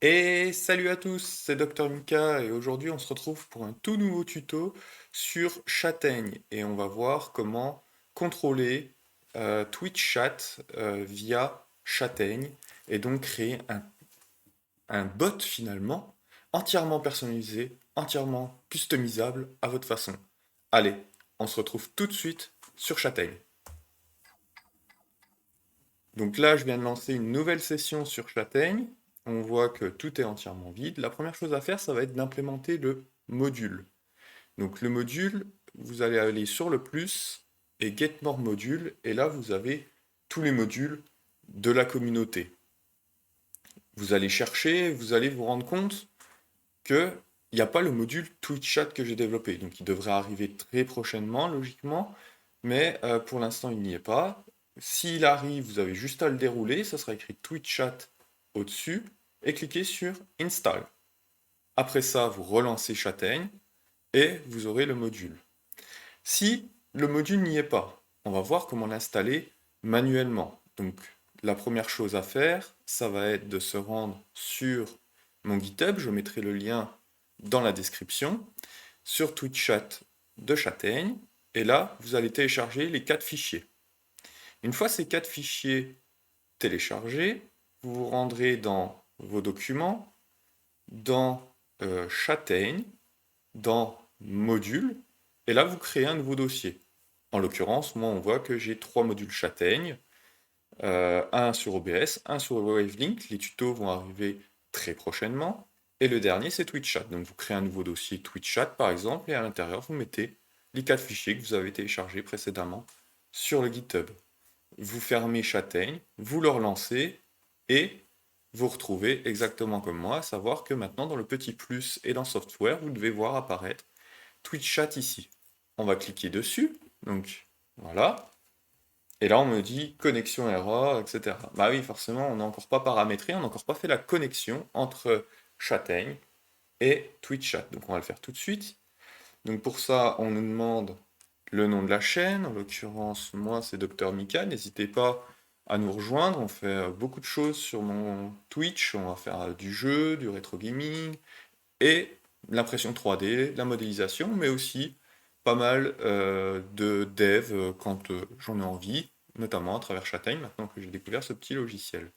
Et salut à tous, c'est Dr Mika et aujourd'hui on se retrouve pour un tout nouveau tuto sur Châtaigne et on va voir comment contrôler Twitch Chat via Châtaigne et donc créer un bot finalement entièrement personnalisé, entièrement customisable à votre façon. Allez, on se retrouve tout de suite sur Châtaigne. Donc là, je viens de lancer une nouvelle session sur Châtaigne. On voit que tout est entièrement vide. La première chose à faire, ça va être d'implémenter le module. Donc le module, vous allez aller sur le plus et Get More Module. Et là, vous avez tous les modules de la communauté. Vous allez chercher, vous allez vous rendre compte que il n'y a pas le module Twitch Chat que j'ai développé. Donc il devrait arriver très prochainement, logiquement. Mais pour l'instant, il n'y est pas. S'il arrive, vous avez juste à le dérouler. Ça sera écrit Twitch Chat au-dessus. Et cliquez sur Install. Après ça, vous relancez Châtaigne et vous aurez le module. Si le module n'y est pas, on va voir comment l'installer manuellement. Donc la première chose à faire, ça va être de se rendre sur mon GitHub. Je mettrai le lien dans la description, sur TwitchChat de Châtaigne, et là, vous allez télécharger les 4 fichiers. Une fois ces 4 fichiers téléchargés, vous vous rendrez dans vos documents, dans Châtaigne, dans Modules, et là, vous créez un nouveau dossier. En l'occurrence, moi, on voit que j'ai 3 modules Châtaigne, un sur OBS, un sur Wavelink. Les tutos vont arriver très prochainement. Et le dernier, c'est TwitchChat. Donc vous créez un nouveau dossier TwitchChat, par exemple, et à l'intérieur, vous mettez les 4 fichiers que vous avez téléchargés précédemment sur le GitHub. Vous fermez Châtaigne, vous le relancez, et vous retrouvez exactement comme moi, à savoir que maintenant, dans le petit plus et dans Software, vous devez voir apparaître TwitchChat ici. On va cliquer dessus, donc voilà. Et là, on me dit connexion error, etc. Bah oui, forcément, on n'a encore pas paramétré, on n'a encore pas fait la connexion entre Châtaigne et TwitchChat. Donc on va le faire tout de suite. Donc pour ça, on nous demande le nom de la chaîne. En l'occurrence, moi, c'est Dr Mika. N'hésitez pas à nous rejoindre. On fait beaucoup de choses sur mon Twitch. On va faire du jeu, du rétro gaming et l'impression 3D, la modélisation, mais aussi pas mal de dev quand j'en ai envie, notamment à travers Châtaigne, maintenant que j'ai découvert ce petit logiciel.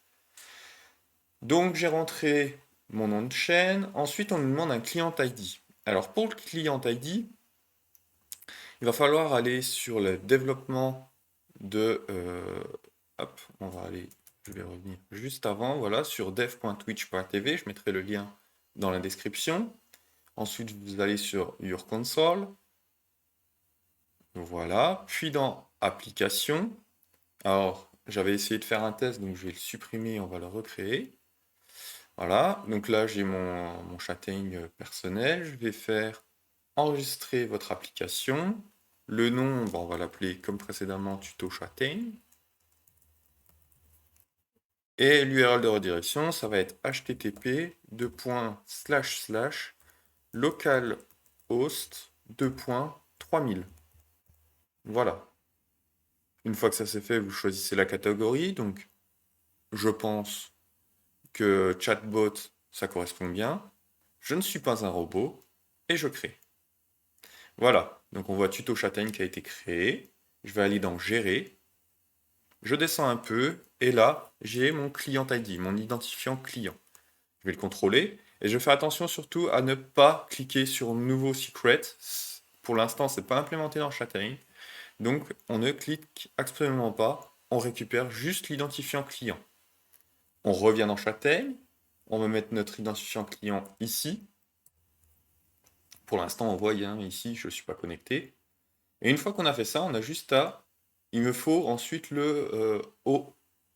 Donc j'ai rentré mon nom de chaîne, ensuite on nous demande un client ID. Alors pour le client ID, il va falloir aller sur le développement de... hop, on va aller, je vais revenir juste avant, voilà, sur dev.twitch.tv, je mettrai le lien dans la description. Ensuite, vous allez sur Your Console. Voilà. Puis dans Applications. Alors, j'avais essayé de faire un test, donc je vais le supprimer, on va le recréer. Voilà. Donc là, j'ai mon Châtaigne personnel. Je vais faire enregistrer votre application. Le nom, bon, on va l'appeler comme précédemment Tuto Châtaigne. Et l'URL de redirection, ça va être http://localhost 2.3000. Voilà. Une fois que ça c'est fait, vous choisissez la catégorie. Donc, je pense que chatbot, ça correspond bien. Je ne suis pas un robot. Et je crée. Voilà. Donc, on voit Tuto Châtaigne qui a été créé. Je vais aller dans Gérer. Je descends un peu. Et là, j'ai mon client ID, mon identifiant client. Je vais le contrôler. Et je fais attention surtout à ne pas cliquer sur Nouveau Secret. Pour l'instant, c'est pas implémenté dans Châtaigne. Donc, on ne clique absolument pas, on récupère juste l'identifiant client. On revient dans Châtaigne, on va mettre notre identifiant client ici. Pour l'instant, on voit ici, je ne suis pas connecté. Et une fois qu'on a fait ça, on a juste à... Il me faut ensuite le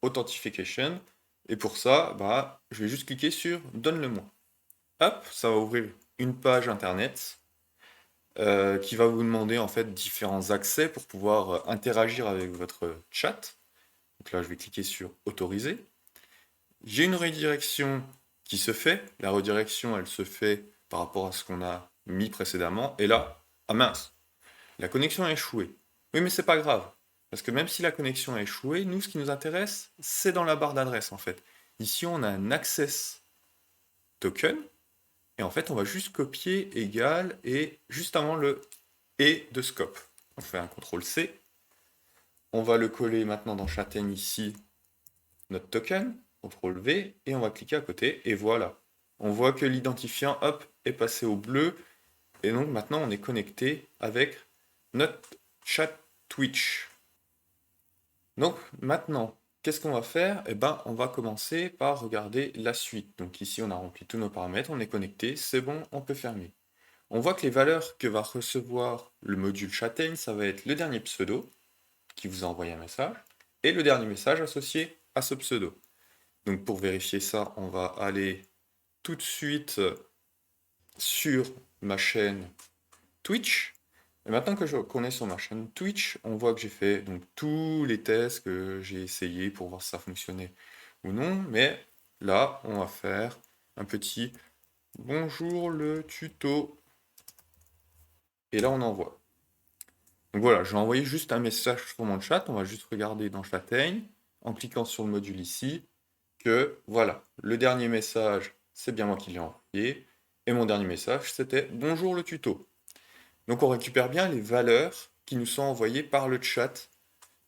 Authentication. Et pour ça, bah, je vais juste cliquer sur Donne-le-moi. Hop, ça va ouvrir une page internet qui va vous demander en fait différents accès pour pouvoir interagir avec votre chat. Donc là, je vais cliquer sur Autoriser. J'ai une redirection qui se fait. La redirection, elle se fait par rapport à ce qu'on a mis précédemment. Et là, ah mince, la connexion a échoué. Oui, mais c'est pas grave. Parce que même si la connexion a échoué, nous, ce qui nous intéresse, c'est dans la barre d'adresse en fait. Ici, on a un access token. Et en fait, on va juste copier égal et juste avant le et de scope. On fait un CTRL-C. On va le coller maintenant dans Châtaigne ici, notre token, CTRL-V, et on va cliquer à côté, et voilà. On voit que l'identifiant, hop, est passé au bleu, et donc maintenant on est connecté avec notre chat Twitch. Donc maintenant, qu'est-ce qu'on va faire? Eh ben, on va commencer par regarder la suite. Donc ici, on a rempli tous nos paramètres, on est connecté, c'est bon, on peut fermer. On voit que les valeurs que va recevoir le module Châtaigne, ça va être le dernier pseudo, qui vous a envoyé un message, et le dernier message associé à ce pseudo. Donc pour vérifier ça, on va aller tout de suite sur ma chaîne Twitch. Et maintenant qu'on est sur ma chaîne Twitch, on voit que j'ai fait donc tous les tests que j'ai essayé pour voir si ça fonctionnait ou non. Mais là, on va faire un petit bonjour le tuto. Et là, on envoie. Donc voilà, j'ai envoyé juste un message sur mon chat. On va juste regarder dans Châtaigne, en cliquant sur le module ici, que voilà, le dernier message, c'est bien moi qui l'ai envoyé. Et mon dernier message, c'était bonjour le tuto. Donc on récupère bien les valeurs qui nous sont envoyées par le chat.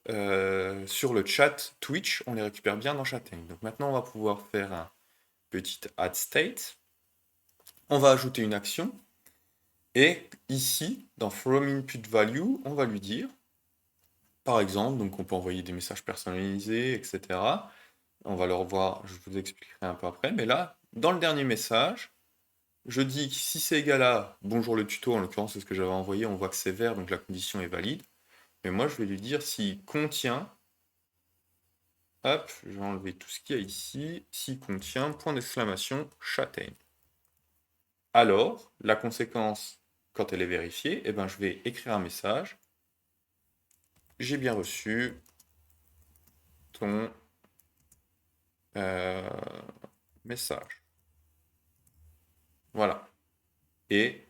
Sur le chat Twitch, on les récupère bien dans Châtaigne. Donc maintenant, on va pouvoir faire un petit add state. On va ajouter une action. Et ici, dans from input value, on va lui dire, par exemple, donc on peut envoyer des messages personnalisés, etc. On va le revoir, je vous expliquerai un peu après. Mais là, dans le dernier message, je dis que si c'est égal à bonjour le tuto, en l'occurrence c'est ce que j'avais envoyé, on voit que c'est vert, donc la condition est valide. Mais moi je vais lui dire s'il contient, hop, je vais enlever tout ce qu'il y a ici, s'il contient, point d'exclamation, Châtaigne. Alors, la conséquence, quand elle est vérifiée, eh ben, je vais écrire un message. J'ai bien reçu ton message. Voilà. Et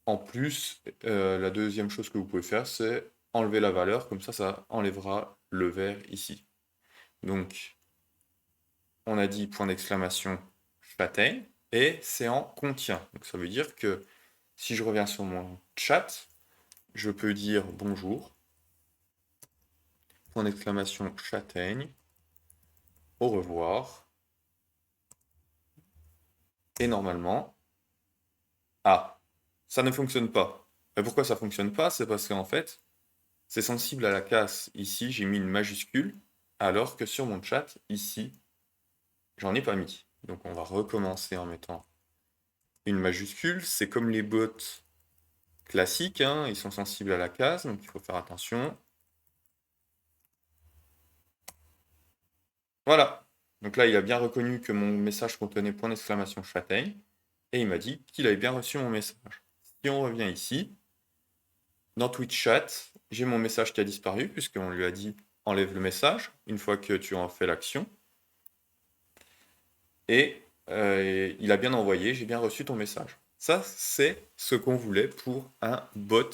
en plus, la deuxième chose que vous pouvez faire, c'est enlever la valeur, comme ça enlèvera le vert ici. Donc, on a dit point d'exclamation Châtaigne, et c'est en contient. Donc ça veut dire que si je reviens sur mon chat, je peux dire bonjour, point d'exclamation Châtaigne, au revoir, et normalement, ah, ça ne fonctionne pas. Et pourquoi ça ne fonctionne pas? C'est parce qu'en fait, c'est sensible à la casse. Ici, j'ai mis une majuscule, alors que sur mon chat, ici, j'en ai pas mis. Donc on va recommencer en mettant une majuscule. C'est comme les bots classiques, hein, ils sont sensibles à la casse, donc il faut faire attention. Voilà. Donc là, il a bien reconnu que mon message contenait point d'exclamation Châtaigne, et il m'a dit qu'il avait bien reçu mon message. Si on revient ici, dans Twitch Chat, j'ai mon message qui a disparu, puisqu'on lui a dit enlève le message, une fois que tu en fais l'action. Et il a bien envoyé, j'ai bien reçu ton message. Ça, c'est ce qu'on voulait pour un bot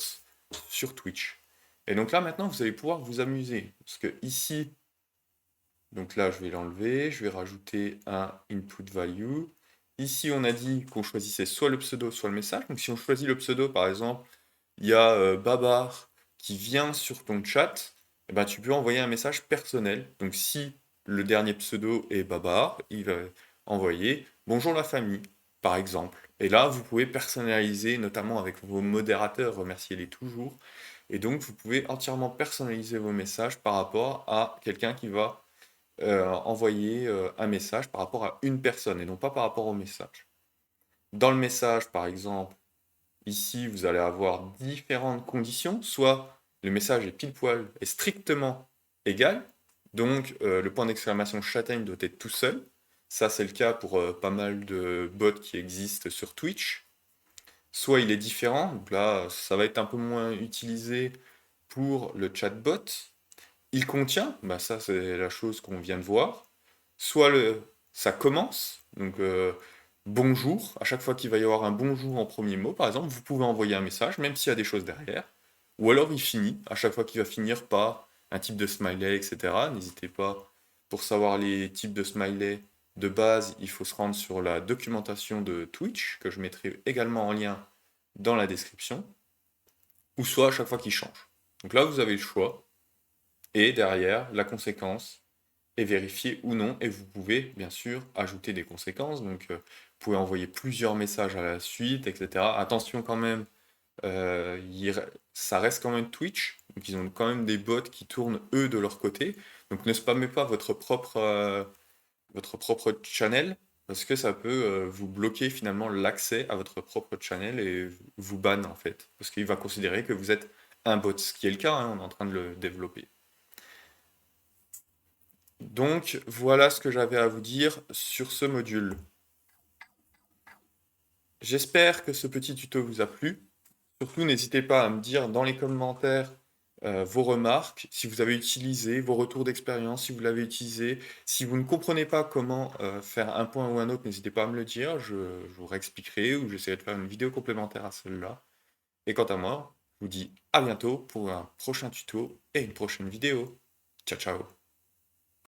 sur Twitch. Et donc là, maintenant, vous allez pouvoir vous amuser. Parce que ici, donc là, je vais l'enlever, je vais rajouter un input value. Ici, on a dit qu'on choisissait soit le pseudo, soit le message. Donc si on choisit le pseudo, par exemple, il y a Babar qui vient sur ton chat, eh ben, tu peux envoyer un message personnel. Donc si le dernier pseudo est Babar, il va envoyer bonjour la famille, par exemple. Et là, vous pouvez personnaliser, notamment avec vos modérateurs, remerciez-les toujours. Et donc, vous pouvez entièrement personnaliser vos messages par rapport à quelqu'un qui va envoyer un message par rapport à une personne et non pas par rapport au message. Dans le message, par exemple, ici, vous allez avoir différentes conditions. Soit le message est pile poil, est strictement égal, donc le point d'exclamation Châtaigne doit être tout seul. Ça, c'est le cas pour pas mal de bots qui existent sur Twitch. Soit il est différent, donc là, ça va être un peu moins utilisé pour le chatbot. Il contient, bah ça c'est la chose qu'on vient de voir. Soit ça commence, donc bonjour, à chaque fois qu'il va y avoir un bonjour en premier mot, par exemple, vous pouvez envoyer un message, même s'il y a des choses derrière. Ou alors il finit, à chaque fois qu'il va finir par un type de smiley, etc. N'hésitez pas, pour savoir les types de smiley, de base, il faut se rendre sur la documentation de Twitch, que je mettrai également en lien dans la description, ou soit à chaque fois qu'il change. Donc là, vous avez le choix, et derrière, la conséquence est vérifiée ou non, et vous pouvez bien sûr ajouter des conséquences, donc vous pouvez envoyer plusieurs messages à la suite, etc. Attention quand même, ça reste quand même Twitch, donc ils ont quand même des bots qui tournent eux de leur côté, donc ne spammez pas votre propre channel, parce que ça peut vous bloquer finalement l'accès à votre propre channel et vous banne en fait, parce qu'il va considérer que vous êtes un bot, ce qui est le cas, hein, on est en train de le développer. Donc voilà ce que j'avais à vous dire sur ce module. J'espère que ce petit tuto vous a plu. Surtout, n'hésitez pas à me dire dans les commentaires vos remarques, si vous avez utilisé, vos retours d'expérience, si vous l'avez utilisé. Si vous ne comprenez pas comment faire un point ou un autre, n'hésitez pas à me le dire, je vous réexpliquerai ou j'essaierai de faire une vidéo complémentaire à celle-là. Et quant à moi, je vous dis à bientôt pour un prochain tuto et une prochaine vidéo. Ciao, ciao!